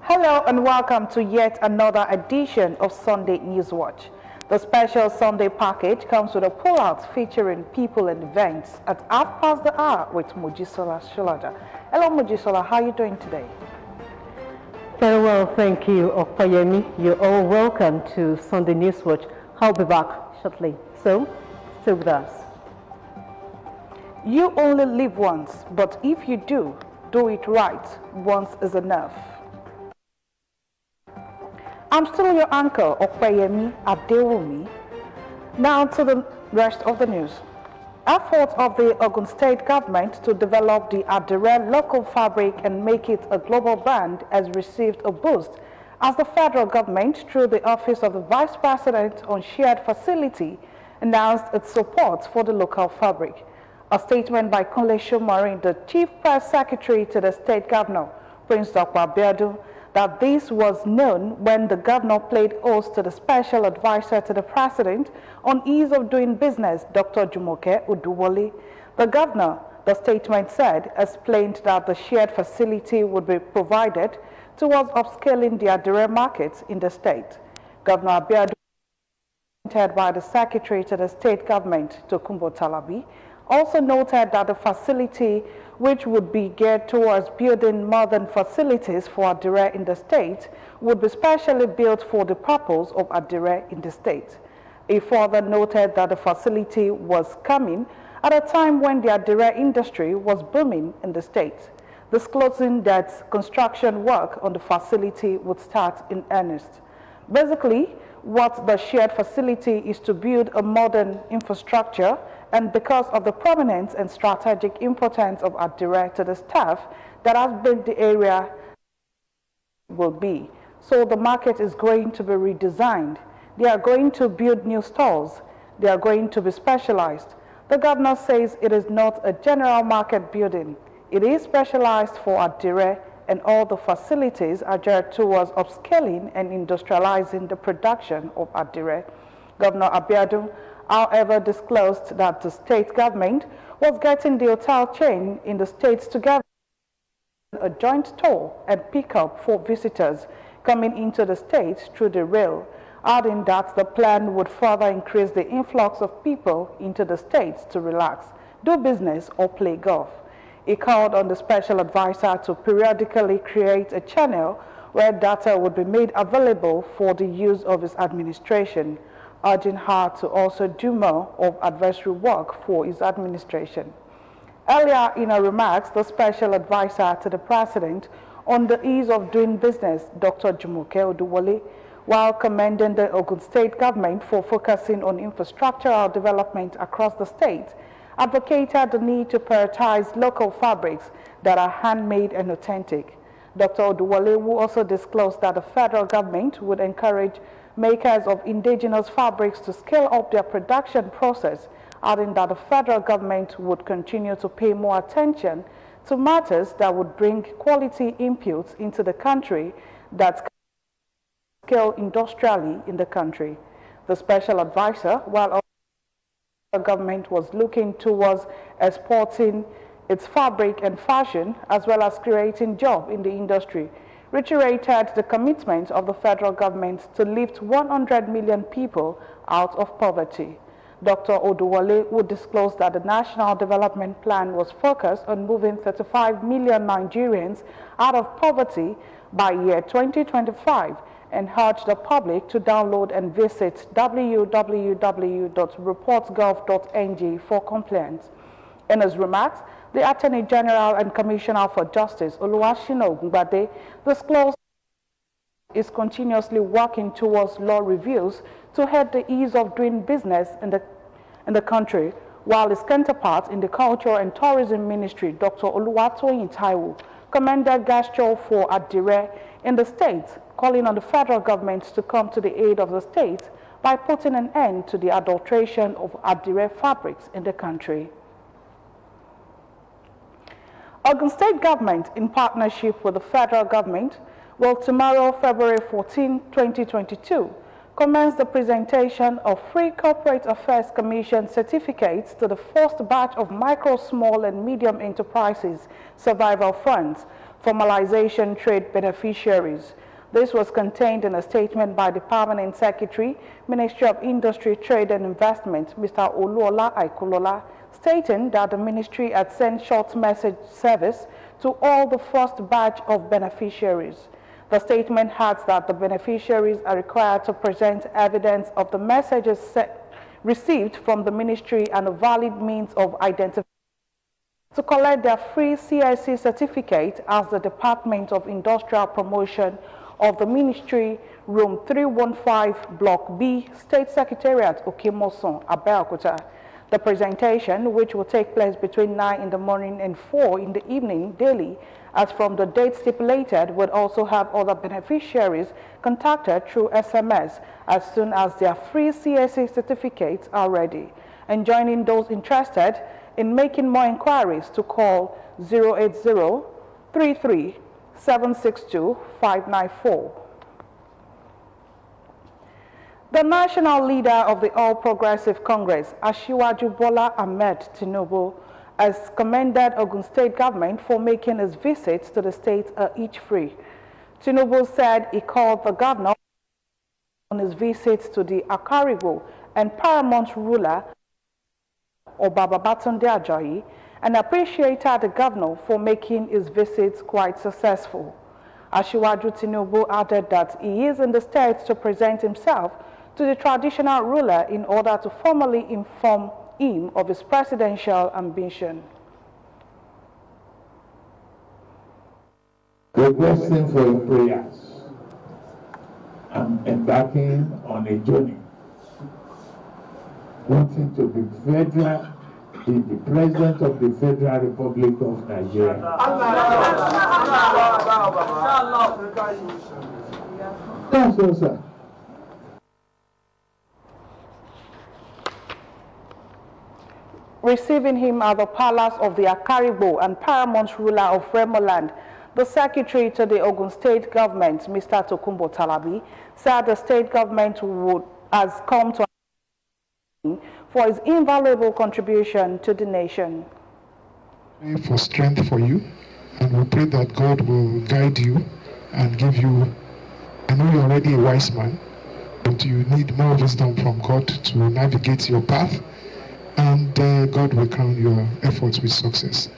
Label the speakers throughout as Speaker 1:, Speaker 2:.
Speaker 1: Hello and welcome to yet another edition of Sunday News Watch. The special Sunday package comes with a pullout featuring people and events at half past the hour with Mojisola Sholaja. Hello Mojisola, how are you doing today?
Speaker 2: Very well, thank you, Okpayemi. You're all welcome to Sunday News Watch. I'll be back shortly, so stay with us.
Speaker 1: You only live once, but if you do it right. Once is enough. I'm still your anchor, Okpayemi Adeokuta. Now to the rest of the news. Efforts of the Ogun State government to develop the Adire local fabric and make it a global brand has received a boost as the federal government, through the Office of the Vice President on Shared Facility, announced its support for the local fabric. A statement by Kunle Shomarin, the Chief Press Secretary to the State Governor, Prince Dr. Abeokuta, that this was known when the governor played host to the Special Advisor to the President on Ease of Doing Business, Dr. Jumoke Oduwole. The governor, the statement said, explained that the shared facility would be provided towards upscaling the Adire markets in the state. Governor Abeokuta, appointed by the Secretary to the State Government, Tokunbo Talabi, also noted that the facility, which would be geared towards building modern facilities for Adire in the state, would be specially built for the purpose of Adire in the state. He further noted that the facility was coming at a time when the Adire industry was booming in the state, disclosing that construction work on the facility would start in earnest. Basically, what the shared facility is to build a modern infrastructure, and because of the prominence and strategic importance of Adire to the staff, that has been the area will be. So the market is going to be redesigned. They are going to build new stores. They are going to be specialized. The governor says it is not a general market building. It is specialized for Adire, and all the facilities are geared towards upscaling and industrializing the production of Adire. Governor Abeokuta, however, disclosed that the state government was getting the hotel chain in the states together, a joint tour and pickup for visitors coming into the states through the rail, adding that the plan would further increase the influx of people into the states to relax, do business, or play golf. He called on the special advisor to periodically create a channel where data would be made available for the use of his administration, urging her to also do more of advisory work for his administration. Earlier in her remarks, the special advisor to the president on the ease of doing business, Dr. Jumoke Oduwole, while commending the Ogun State government for focusing on infrastructural development across the state, advocated the need to prioritize local fabrics that are handmade and authentic. Dr. Oduwole, who also disclosed that the federal government would encourage makers of indigenous fabrics to scale up their production process, adding that the federal government would continue to pay more attention to matters that would bring quality inputs into the country that scale industrially in the country. The special advisor, while the government was looking towards exporting its fabric and fashion, as well as creating jobs in the industry, reiterated the commitment of the federal government to lift 100 million people out of poverty. Dr. Oduwole would disclose that the National Development Plan was focused on moving 35 million Nigerians out of poverty by year 2025, and urged the public to download and visit www.reportsgov.ng for complaints. In his remarks, the Attorney General and Commissioner for Justice, Oluwashina Ogungbade, disclosed is continuously working towards law reviews to head the ease of doing business in the country, while his counterpart in the Culture and Tourism Ministry, Dr. Oluwatoyin Taiwo, commended gesture for Adire in the state, calling on the federal government to come to the aid of the state by putting an end to the adulteration of Adire fabrics in the country. Ogun State government, in partnership with the federal government, will tomorrow, February 14, 2022, commence the presentation of Free Corporate Affairs Commission certificates to the first batch of micro, small, and medium enterprises survival funds formalization trade beneficiaries. This was contained in a statement by the Permanent Secretary, Ministry of Industry, Trade and Investment, Mr. Oluola Aikulola, stating that the ministry had sent short message service to all the first batch of beneficiaries. The statement adds that the beneficiaries are required to present evidence of the messages received from the ministry and a valid means of identification to collect their free CIC certificate as the Department of Industrial Promotion of the Ministry, Room 315, Block B, State Secretariat, Okemoson, Abeokuta. The presentation, which will take place between 9 in the morning and 4 in the evening daily, as from the date stipulated, would also have other beneficiaries contacted through SMS as soon as their free CSA certificates are ready. And joining those interested in making more inquiries to call 080-33-762-594. The national leader of the All Progressive Congress, Asiwaju Bola Ahmed Tinubu, has commended Ogun State government for making his visits to the state each free. Tinubu said he called the governor on his visits to the Akaribo and paramount ruler Babatunde Ajayi and appreciated the governor for making his visits quite successful. Asiwaju Tinubu added that he is in the state to present himself to the traditional ruler in order to formally inform him of his presidential ambition.
Speaker 3: Requesting for your prayers. I'm embarking on a journey, wanting to be federal, be the president of the Federal Republic of Nigeria. That's all, sir.
Speaker 1: Receiving him at the palace of the Akaribo and paramount ruler of Remoland, the secretary to the Ogun State government, Mr. Tokunbo Talabi, said the state government has come to for his invaluable contribution to the nation.
Speaker 4: Pray for strength for you, and we pray that God will guide you and give you. I know you're already a wise man, but you need more wisdom from God to navigate your path, and God will crown your efforts with success.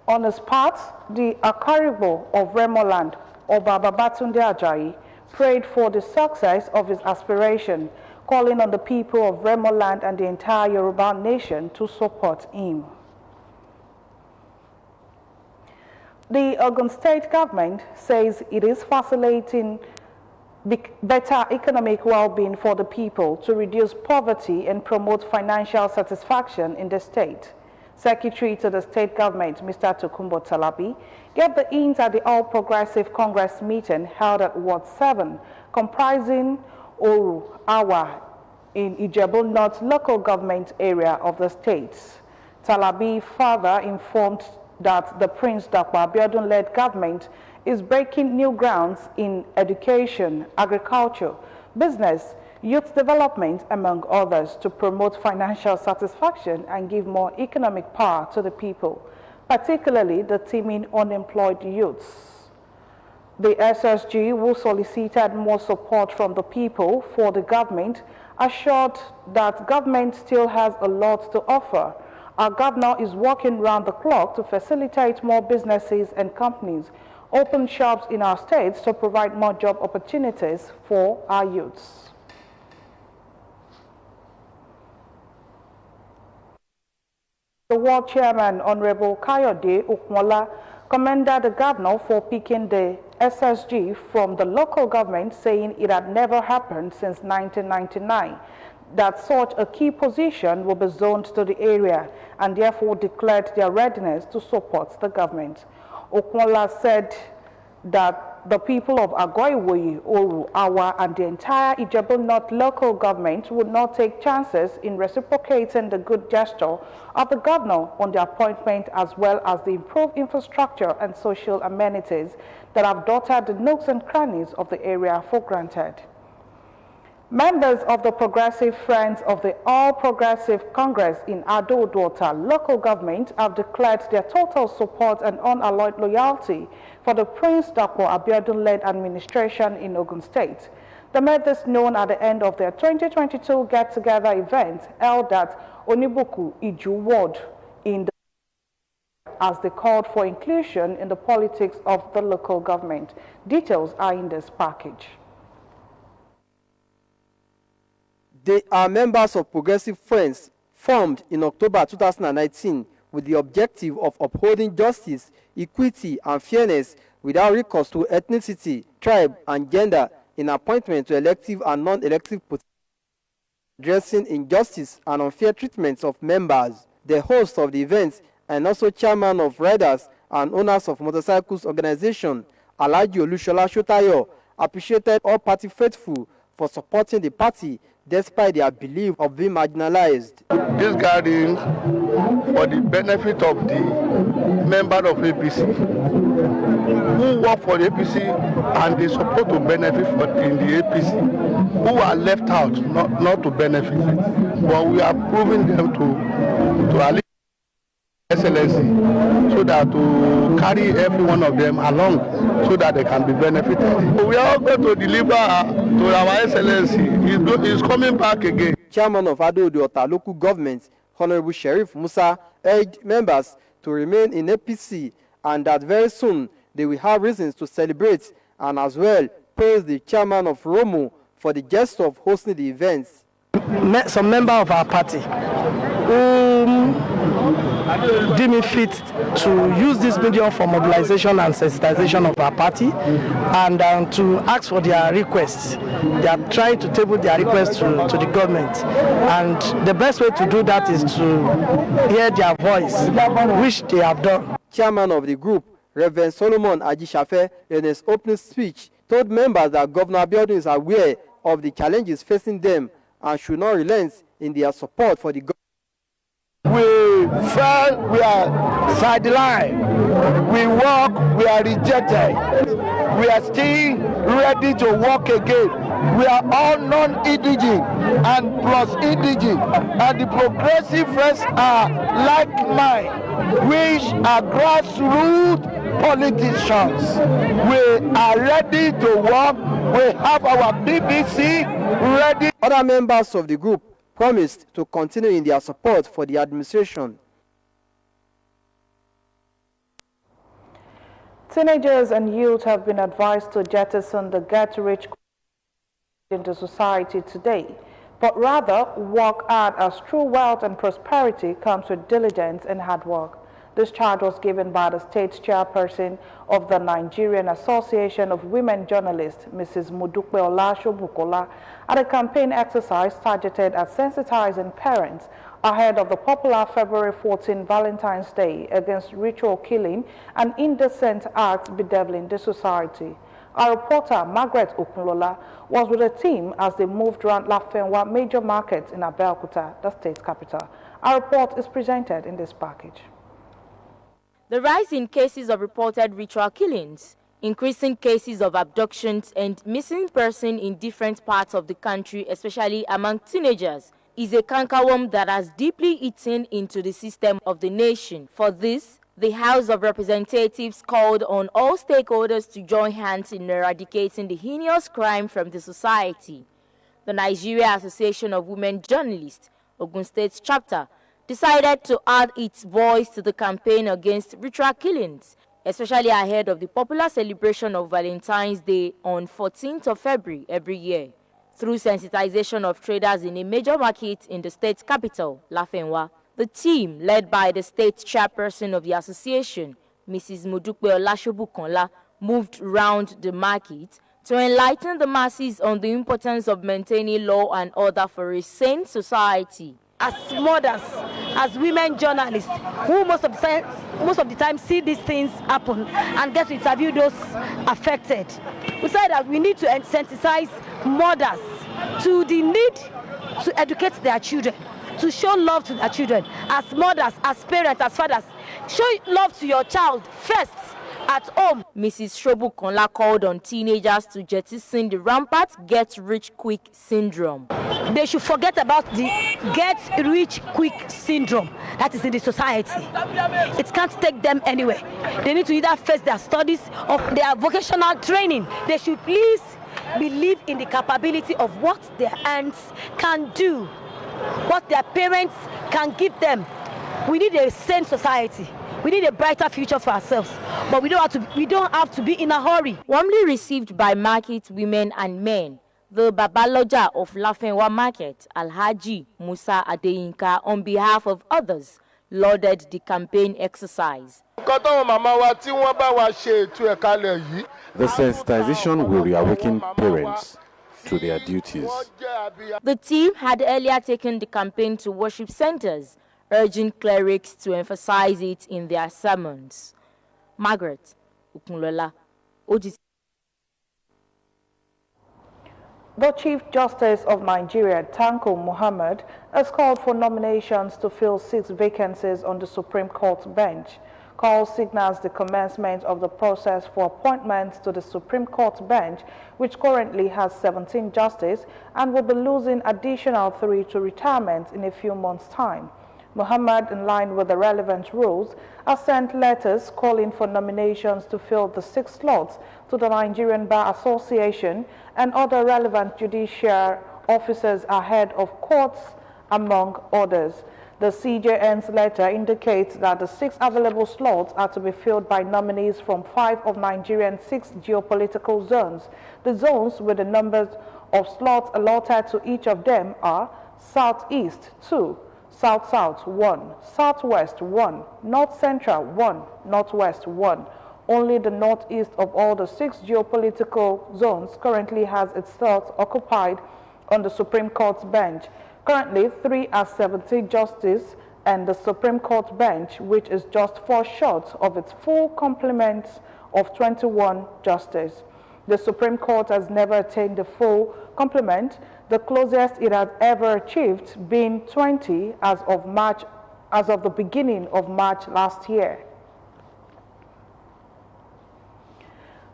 Speaker 1: On his part, the Akaribo of Remoland, Babatunde Ajayi, prayed for the success of his aspiration, calling on the people of Remoland and the entire Yoruba nation to support him. The Ogun State government says it is facilitating better economic well-being for the people to reduce poverty and promote financial satisfaction in the state. Secretary to the state government, Mr. Tokunbo Talabi, gave the hint at the All Progressive Congress meeting held at Ward 7, comprising Oru, Awa, in Ijebu North local government area of the state. Talabi further informed that the Prince Dakwa Abiodun-led government is breaking new grounds in education, agriculture, business, youth development, among others, to promote financial satisfaction and give more economic power to the people, particularly the teeming unemployed youths. The SSG, who solicited more support from the people for the government, assured that government still has a lot to offer. Our governor is working round the clock to facilitate more businesses and companies, open shops in our states to provide more job opportunities for our youths. The World Chairman, Honorable Kayode Okmola, commended the governor for picking the SSG from the local government, saying it had never happened since 1999, that such a key position will be zoned to the area, and therefore declared their readiness to support the government. Okmola said that the people of Agoiwoyi, Oru, Awa, and the entire Ijebu North local government would not take chances in reciprocating the good gesture of the governor on the appointment, as well as the improved infrastructure and social amenities that have dotted the nooks and crannies of the area for granted. Members of the Progressive Friends of the All Progressive Congress in Abeokuta local government have declared their total support and unalloyed loyalty for the Prince Dapo Abiodun-led administration in Ogun State. They made this known at the end of their 2022 get-together event held at Onibuku Iju Ward in the as they called for inclusion in the politics of the local government. Details are in this package.
Speaker 5: They are members of Progressive Friends formed in October 2019 with the objective of upholding justice, equity, and fairness without recourse to ethnicity, tribe, and gender in appointment to elective and non-elective positions, addressing injustice and unfair treatments of members. The host of the event and also chairman of Riders and Owners of Motorcycles Organization, Alhaji Olushola Shotayo, appreciated all party faithful for supporting the party despite their belief of being marginalized.
Speaker 6: This gathering for the benefit of the member of APC who work for the APC and they support to benefit in the APC, who are left out not to benefit. But we are proving them to at least excellency so that to carry every one of them along so that they can be benefited. We are going to deliver to our excellency. He's coming back again.
Speaker 5: Chairman of Abeokuta local government, Honorable Sheriff Musa, urged members to remain in APC and that very soon they will have reasons to celebrate, and as well praise the chairman of Romo for the gesture of hosting the events.
Speaker 7: Some member of our party deem it fit to use this medium for mobilization and sensitization of our party and to ask for their requests. They are trying to table their requests to the government, and the best way to do that is to hear their voice, which they have done.
Speaker 5: Chairman of the group, Reverend Solomon Ajishafe, in his opening speech, told members that Governor Abiodun is aware of the challenges facing them and should not relent in their support for the government.
Speaker 6: We felt we are sidelined, we walk, we are rejected. We are still ready to walk again. We are all non-indigent and plus indigent, and the Progressive Friends are like mine, which are grassroots politicians. We are ready to walk. We have our BBC ready.
Speaker 5: Other members of the group promised to continue in their support for the administration.
Speaker 1: Teenagers and youth have been advised to jettison the get-rich into society today, but rather work hard, as true wealth and prosperity comes with diligence and hard work. This charge was given by the state chairperson of the Nigerian Association of Women Journalists, Mrs. Modupe Olashobukola, at a campaign exercise targeted at sensitizing parents ahead of the popular February 14 Valentine's Day against ritual killing and indecent acts bedeviling the society. Our reporter, Margaret Okunlola, was with a team as they moved around Lafenwa major markets in Abeokuta, the state capital. Our report is presented in this package.
Speaker 8: The rise in cases of reported ritual killings, increasing cases of abductions and missing persons in different parts of the country, especially among teenagers, is a cankerworm that has deeply eaten into the system of the nation. For this, the House of Representatives called on all stakeholders to join hands in eradicating the heinous crime from the society. The Nigeria Association of Women Journalists, Ogun State chapter, decided to add its voice to the campaign against ritual killings, especially ahead of the popular celebration of Valentine's Day on 14th of February every year. Through sensitization of traders in a major market in the state capital, Lafenwa, the team, led by the state chairperson of the association, Mrs. Modupe Olashobukola, moved around the market to enlighten the masses on the importance of maintaining law and order for a sane society.
Speaker 9: As mothers, as women journalists, who most of the time see these things happen and get to interview those affected, we said that we need to sensitize mothers to the need to educate their children, to show love to their children. As mothers, as parents, as fathers, show love to your child first at home.
Speaker 8: Mrs. Shobukonla called on teenagers to jettison the rampant get-rich-quick syndrome.
Speaker 9: They should forget about the get-rich-quick syndrome that is in the society. It can't take them anywhere. They need to either face their studies or their vocational training. They should please believe in the capability of what their hands can do, what their parents can give them. We need a sane society. We need a brighter future for ourselves, but we don't have to be in a hurry.
Speaker 8: Warmly received by market women and men, the Babaloja of Lafenwa Market, Alhaji Musa Adeyinka, on behalf of others, lauded the campaign exercise.
Speaker 10: The sensitization will reawaken parents to their duties.
Speaker 8: The team had earlier taken the campaign to worship centers, urging clerics to emphasize it in their sermons. Margaret Ukunlola, Ogtv.
Speaker 1: The Chief Justice of Nigeria, Tanko Muhammad, has called for nominations to fill 6 vacancies on the Supreme Court bench. Call signals the commencement of the process for appointments to the Supreme Court bench, which currently has 17 justices and will be losing additional 3 to retirement in a few months' time. Muhammad, in line with the relevant rules, has sent letters calling for nominations to fill the 6 slots to the Nigerian Bar Association and other relevant judicial officers ahead of courts, among others. The CJN's letter indicates that the 6 available slots are to be filled by nominees from 5 of Nigeria's 6 geopolitical zones. The zones with the numbers of slots allotted to each of them are Southeast 2, South-South 1, Southwest 1, North-Central 1, Northwest 1. Only the northeast of all the 6 geopolitical zones currently has its slots occupied on the Supreme Court's bench. Currently, 3 are 17 justices and the Supreme Court bench, which is just 4 short of its full complement of 21 justices. The Supreme Court has never attained the full complement, the closest it has ever achieved being 20 as of the beginning of March last year.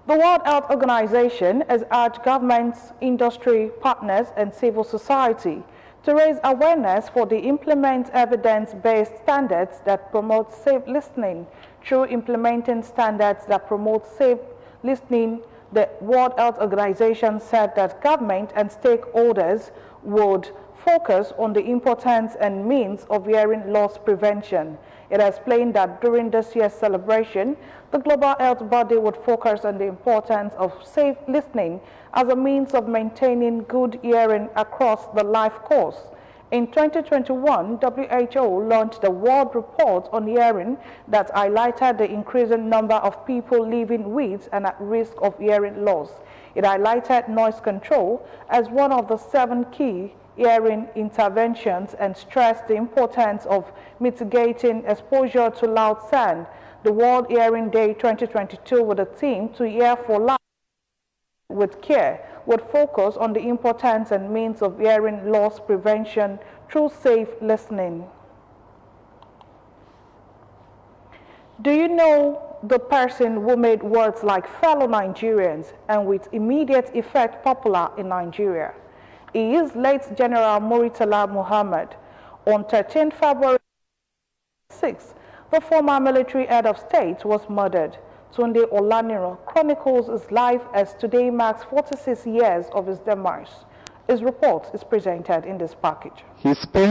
Speaker 1: The World Health Organization has urged governments, industry partners, and civil society to raise awareness for the implement evidence-based standards that promote safe listening. Through implementing standards that promote safe listening, the World Health Organization said that government and stakeholders would focus on the importance and means of hearing loss prevention. It explained that during this year's celebration, the global health body would focus on the importance of safe listening as a means of maintaining good hearing across the life course. In 2021, WHO launched the World Report on Hearing that highlighted the increasing number of people living with and at risk of hearing loss. It highlighted noise control as one of the 7 key hearing interventions and stressed the importance of mitigating exposure to loud sound. The World Hearing Day 2022, with a theme to hear for life with care, would focus on the importance and means of hearing loss prevention through safe listening. Do you know the person who made words like fellow Nigerians and with immediate effect popular in Nigeria? He is late General Muritala Muhammad. On 13 February 6, the former military head of state was murdered. Tunde Olaniro chronicles his life as today marks 46 years of his demise. His report is presented in this package.
Speaker 10: He spent